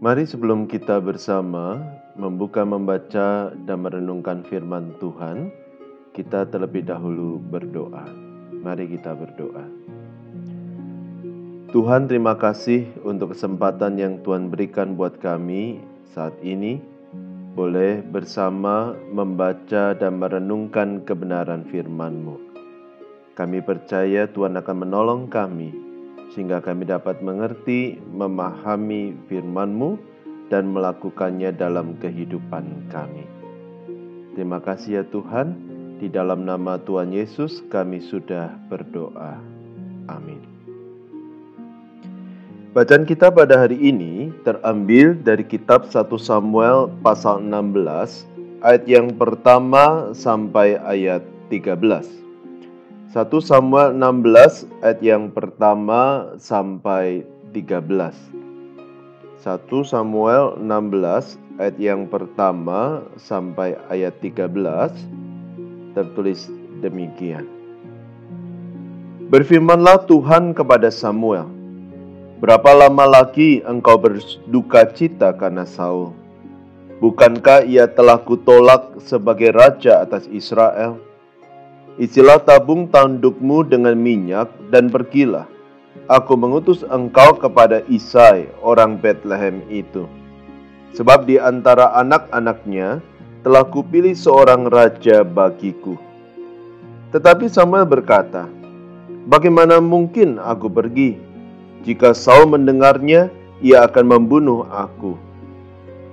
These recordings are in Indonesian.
Mari sebelum kita bersama membaca dan merenungkan firman Tuhan, kita terlebih dahulu berdoa. Mari kita berdoa. Tuhan, terima kasih untuk kesempatan yang Tuhan berikan buat kami saat ini, boleh bersama membaca dan merenungkan kebenaran firman-Mu. Kami percaya Tuhan akan menolong kami, sehingga kami dapat mengerti, memahami firman-Mu, dan melakukannya dalam kehidupan kami. Terima kasih ya Tuhan, di dalam nama Tuhan Yesus kami sudah berdoa. Amin. Bacaan kita pada hari ini terambil dari kitab 1 Samuel pasal 16, ayat yang pertama sampai ayat 13. 1 Samuel 16 ayat yang pertama sampai 13. 1 Samuel 16 ayat yang pertama sampai ayat 13 tertulis demikian. Berfirmanlah Tuhan kepada Samuel, "Berapa lama lagi engkau berduka cita karena Saul? Bukankah ia telah kutolak sebagai raja atas Israel? Isilah tabung tandukmu dengan minyak dan pergilah. Aku mengutus engkau kepada Isai, orang Betlehem itu. Sebab di antara anak-anaknya telah kupilih seorang raja bagiku." Tetapi Samuel berkata, "Bagaimana mungkin aku pergi? Jika Saul mendengarnya, ia akan membunuh aku."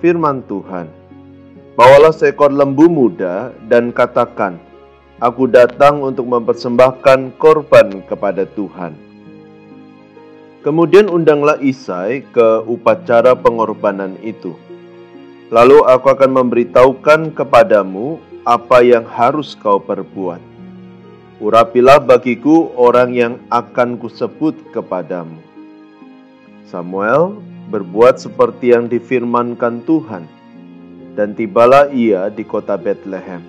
Firman Tuhan, "Bawalah seekor lembu muda dan katakan, aku datang untuk mempersembahkan korban kepada Tuhan." Kemudian undanglah Isai ke upacara pengorbanan itu. Lalu aku akan memberitahukan kepadamu apa yang harus kau perbuat. Urapilah bagiku orang yang akan kusebut kepadamu. Samuel berbuat seperti yang difirmankan Tuhan, dan tibalah ia di kota Betlehem.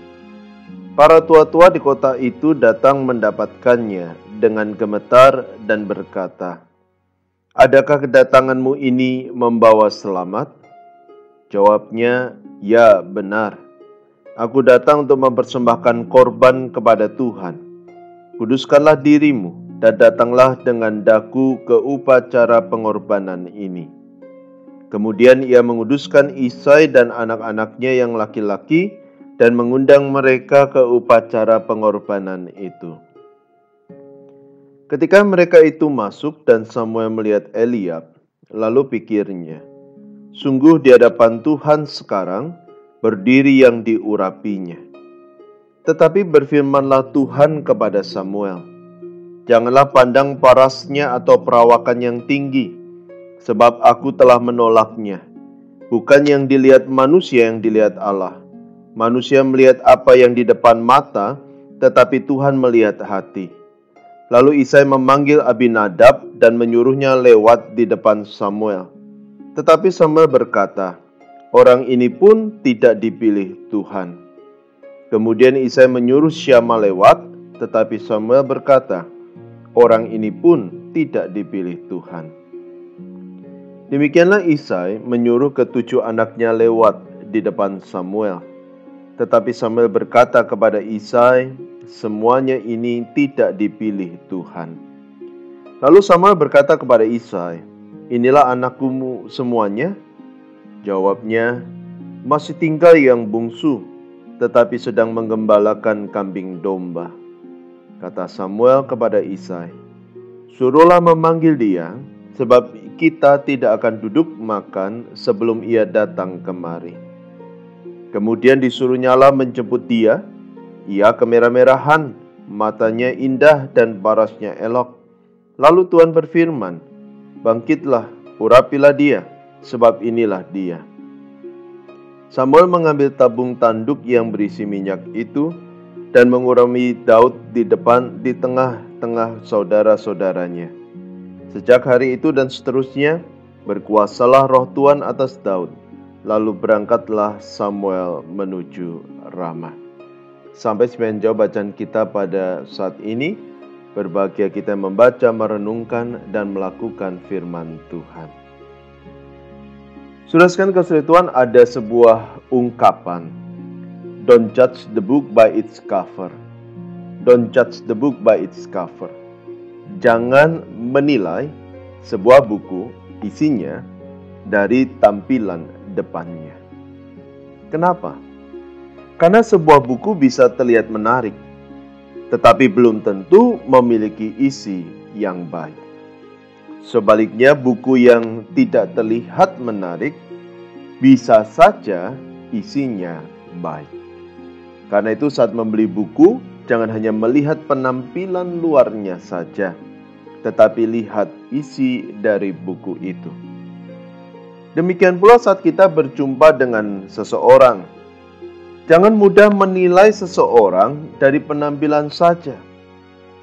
Para tua-tua di kota itu datang mendapatkannya dengan gemetar dan berkata, "Adakah kedatanganmu ini membawa selamat?" Jawabnya, "Ya, benar. Aku datang untuk mempersembahkan korban kepada Tuhan. Kuduskanlah dirimu dan datanglah dengan daku ke upacara pengorbanan ini." Kemudian ia menguduskan Isai dan anak-anaknya yang laki-laki dan mengundang mereka ke upacara pengorbanan itu. Ketika mereka itu masuk dan Samuel melihat Eliab, lalu pikirnya, sungguh di hadapan Tuhan sekarang berdiri yang diurapinya. Tetapi berfirmanlah Tuhan kepada Samuel, "Janganlah pandang parasnya atau perawakan yang tinggi, sebab aku telah menolaknya. Bukan yang dilihat manusia yang dilihat Allah. Manusia melihat apa yang di depan mata, tetapi Tuhan melihat hati." Lalu Isai memanggil Abinadab dan menyuruhnya lewat di depan Samuel. Tetapi Samuel berkata, "Orang ini pun tidak dipilih Tuhan." Kemudian Isai menyuruh Syama lewat, tetapi Samuel berkata, "Orang ini pun tidak dipilih Tuhan." Demikianlah Isai menyuruh ketujuh anaknya lewat di depan Samuel. Tetapi Samuel berkata kepada Isai, "Semuanya ini tidak dipilih Tuhan." Lalu Samuel berkata kepada Isai, "Inilah anakmu semuanya?" Jawabnya, "Masih tinggal yang bungsu, tetapi sedang menggembalakan kambing domba." Kata Samuel kepada Isai, "Suruhlah memanggil dia, sebab kita tidak akan duduk makan sebelum ia datang kemari." Kemudian disuruhnyalah menjemput dia. Ia kemerah-merahan, matanya indah dan parasnya elok. Lalu Tuhan berfirman, "Bangkitlah, urapilah dia, sebab inilah dia." Samuel mengambil tabung tanduk yang berisi minyak itu dan mengurami Daud di tengah-tengah saudara-saudaranya. Sejak hari itu dan seterusnya, berkuasalah roh Tuhan atas Daud. Lalu berangkatlah Samuel menuju Rama. Sampai sekian jauh bacaan kita pada saat ini. Berbahagia kita membaca, merenungkan, dan melakukan firman Tuhan. Saudara sekalian kasih Tuhan, ada sebuah ungkapan, don't judge the book by its cover. Don't judge the book by its cover. Jangan menilai sebuah buku isinya dari tampilan depannya. Kenapa? Karena sebuah buku bisa terlihat menarik, tetapi belum tentu memiliki isi yang baik. Sebaliknya, buku yang tidak terlihat menarik bisa saja isinya baik. Karena itu saat membeli buku, jangan hanya melihat penampilan luarnya saja, tetapi lihat isi dari buku itu. Demikian pula saat kita berjumpa dengan seseorang, jangan mudah menilai seseorang dari penampilan saja.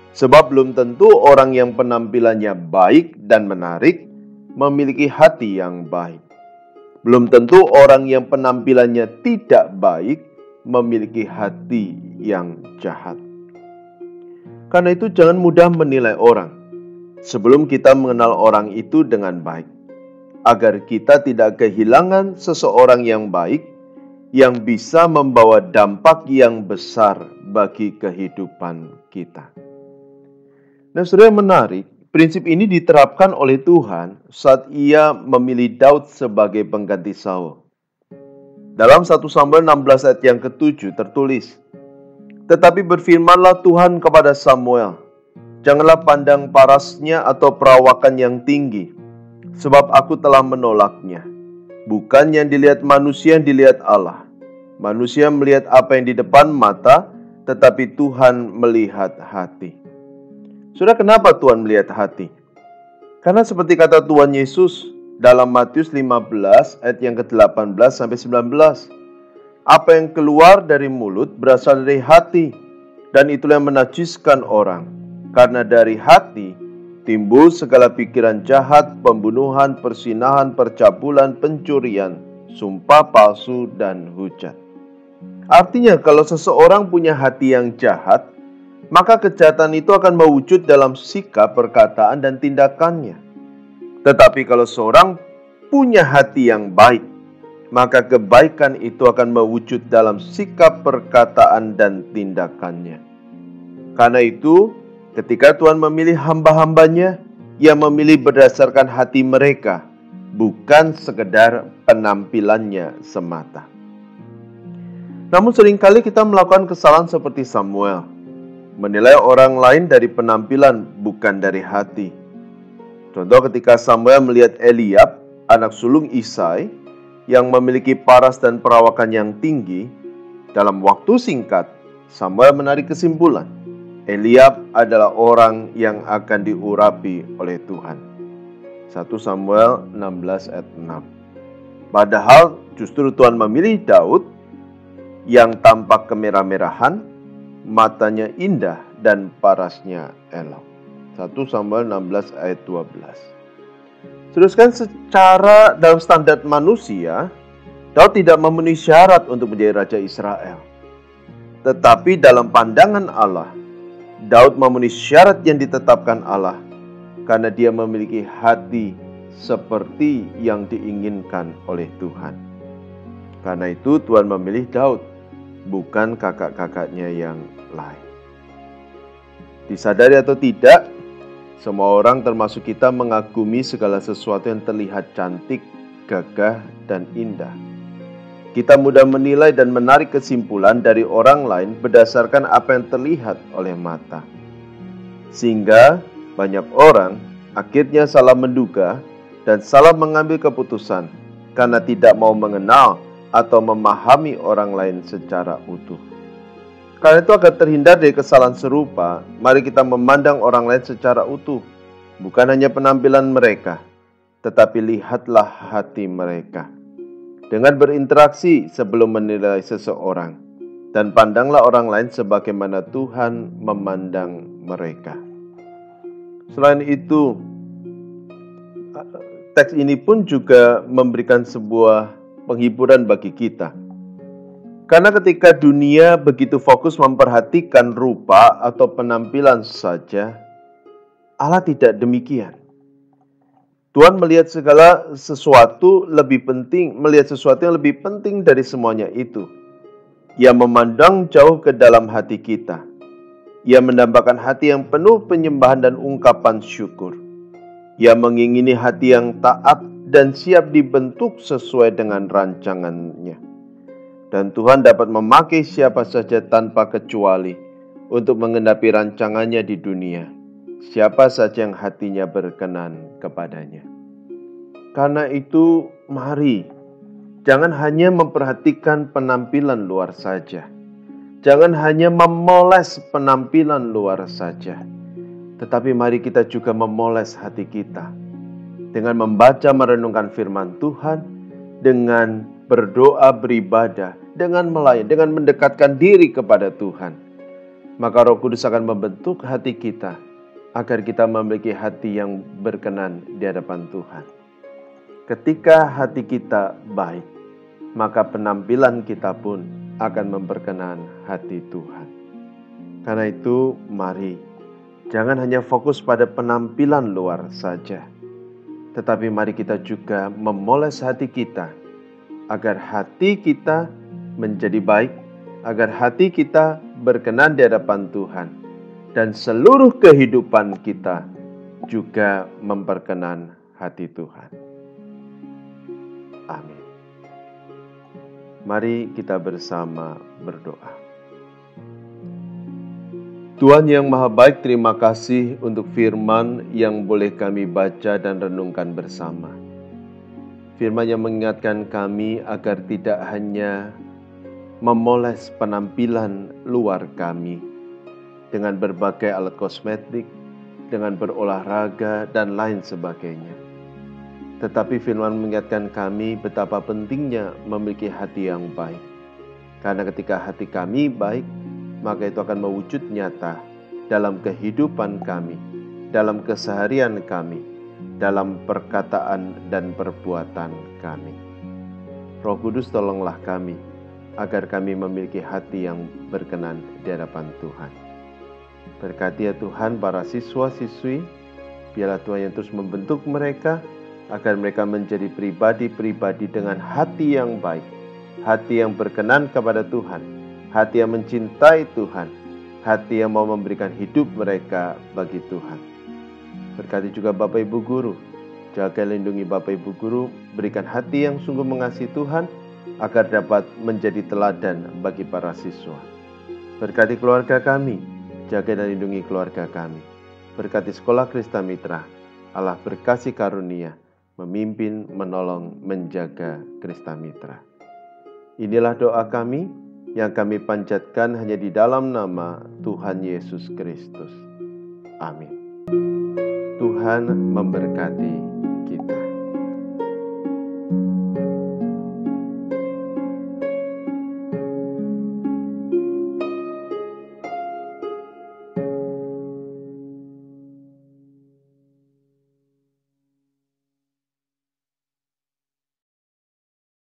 Sebab belum tentu orang yang penampilannya baik dan menarik memiliki hati yang baik. Belum tentu orang yang penampilannya tidak baik memiliki hati yang jahat. Karena itu jangan mudah menilai orang sebelum kita mengenal orang itu dengan baik, agar kita tidak kehilangan seseorang yang baik yang bisa membawa dampak yang besar bagi kehidupan kita. Nah, saudara, yang menarik, prinsip ini diterapkan oleh Tuhan saat Ia memilih Daud sebagai pengganti Saul. Dalam 1 Samuel 16 ayat yang ke-7 tertulis, "Tetapi berfirmanlah Tuhan kepada Samuel, janganlah pandang parasnya atau perawakan yang tinggi, sebab aku telah menolaknya. Bukan yang dilihat manusia yang dilihat Allah. Manusia melihat apa yang di depan mata, tetapi Tuhan melihat hati." Saudara, kenapa Tuhan melihat hati? Karena seperti kata Tuhan Yesus dalam Matius 15 ayat yang ke-18 sampai 19. Apa yang keluar dari mulut berasal dari hati, dan itulah yang menajiskan orang. Karena dari hati timbul segala pikiran jahat, pembunuhan, persinahan, percabulan, pencurian, sumpah palsu, dan hujat. Artinya kalau seseorang punya hati yang jahat, maka kejahatan itu akan mewujud dalam sikap, perkataan, dan tindakannya. Tetapi kalau seorang punya hati yang baik, maka kebaikan itu akan mewujud dalam sikap, perkataan, dan tindakannya. Karena itu, ketika Tuhan memilih hamba-hambanya, Ia memilih berdasarkan hati mereka, bukan sekedar penampilannya semata. Namun seringkali kita melakukan kesalahan seperti Samuel, menilai orang lain dari penampilan, bukan dari hati. Contoh ketika Samuel melihat Eliab, anak sulung Isai, yang memiliki paras dan perawakan yang tinggi, dalam waktu singkat, Samuel menarik kesimpulan, Eliab adalah orang yang akan diurapi oleh Tuhan. 1 Samuel 16 ayat 6. Padahal justru Tuhan memilih Daud yang tampak kemerah-merahan, matanya indah, dan parasnya elok. 1 Samuel 16 ayat 12. Teruskan, secara dalam standar manusia, Daud tidak memenuhi syarat untuk menjadi Raja Israel. Tetapi dalam pandangan Allah, Daud memenuhi syarat yang ditetapkan Allah, karena dia memiliki hati seperti yang diinginkan oleh Tuhan. Karena itu Tuhan memilih Daud, bukan kakak-kakaknya yang lain. Disadari atau tidak, semua orang termasuk kita mengagumi segala sesuatu yang terlihat cantik, gagah, dan indah. Kita mudah menilai dan menarik kesimpulan dari orang lain berdasarkan apa yang terlihat oleh mata. Sehingga banyak orang akhirnya salah menduga dan salah mengambil keputusan karena tidak mau mengenal atau memahami orang lain secara utuh. Karena itu, agar terhindar dari kesalahan serupa, mari kita memandang orang lain secara utuh. Bukan hanya penampilan mereka, tetapi lihatlah hati mereka. Dengan berinteraksi sebelum menilai seseorang, dan pandanglah orang lain sebagaimana Tuhan memandang mereka. Selain itu, teks ini pun juga memberikan sebuah penghiburan bagi kita. Karena ketika dunia begitu fokus memperhatikan rupa atau penampilan saja, Allah tidak demikian. Tuhan melihat segala sesuatu lebih penting, melihat sesuatu yang lebih penting dari semuanya itu. Ia memandang jauh ke dalam hati kita. Ia mendambakan hati yang penuh penyembahan dan ungkapan syukur. Ia mengingini hati yang taat dan siap dibentuk sesuai dengan rancangannya. Dan Tuhan dapat memakai siapa saja tanpa kecuali untuk menggenapi rancangannya di dunia. Siapa saja yang hatinya berkenan kepadanya. Karena itu, mari jangan hanya memperhatikan penampilan luar saja. Jangan hanya memoles penampilan luar saja. Tetapi mari kita juga memoles hati kita. Dengan membaca merenungkan firman Tuhan. Dengan berdoa beribadah. Dengan melayani. Dengan mendekatkan diri kepada Tuhan. Maka Roh Kudus akan membentuk hati kita. Agar kita memiliki hati yang berkenan di hadapan Tuhan. Ketika hati kita baik, maka penampilan kita pun akan memperkenan hati Tuhan. Karena itu, mari jangan hanya fokus pada penampilan luar saja, tetapi mari kita juga memoles hati kita, agar hati kita menjadi baik, agar hati kita berkenan di hadapan Tuhan, dan seluruh kehidupan kita juga memperkenan hati Tuhan. Amin. Mari kita bersama berdoa. Tuhan yang Maha Baik, terima kasih untuk firman yang boleh kami baca dan renungkan bersama. Firman yang mengingatkan kami agar tidak hanya memoles penampilan luar kami dengan berbagai alat kosmetik, dengan berolahraga dan lain sebagainya. Tetapi firman mengingatkan kami betapa pentingnya memiliki hati yang baik. Karena ketika hati kami baik, maka itu akan mewujud nyata dalam kehidupan kami, dalam keseharian kami, dalam perkataan dan perbuatan kami. Roh Kudus, tolonglah kami, agar kami memiliki hati yang berkenan di hadapan Tuhan. Berkati ya Tuhan para siswa-siswi, biarlah Tuhan yang terus membentuk mereka, agar mereka menjadi pribadi-pribadi dengan hati yang baik, hati yang berkenan kepada Tuhan, hati yang mencintai Tuhan, hati yang mau memberikan hidup mereka bagi Tuhan. Berkati juga Bapak Ibu Guru, jaga lindungi Bapak Ibu Guru, berikan hati yang sungguh mengasihi Tuhan, agar dapat menjadi teladan bagi para siswa. Berkati keluarga kami, jaga dan lindungi keluarga kami. Berkati Sekolah Krista Mitra, Allah berkasih karunia, memimpin, menolong, menjaga Krista Mitra. Inilah doa kami yang kami panjatkan hanya di dalam nama Tuhan Yesus Kristus. Amin. Tuhan memberkati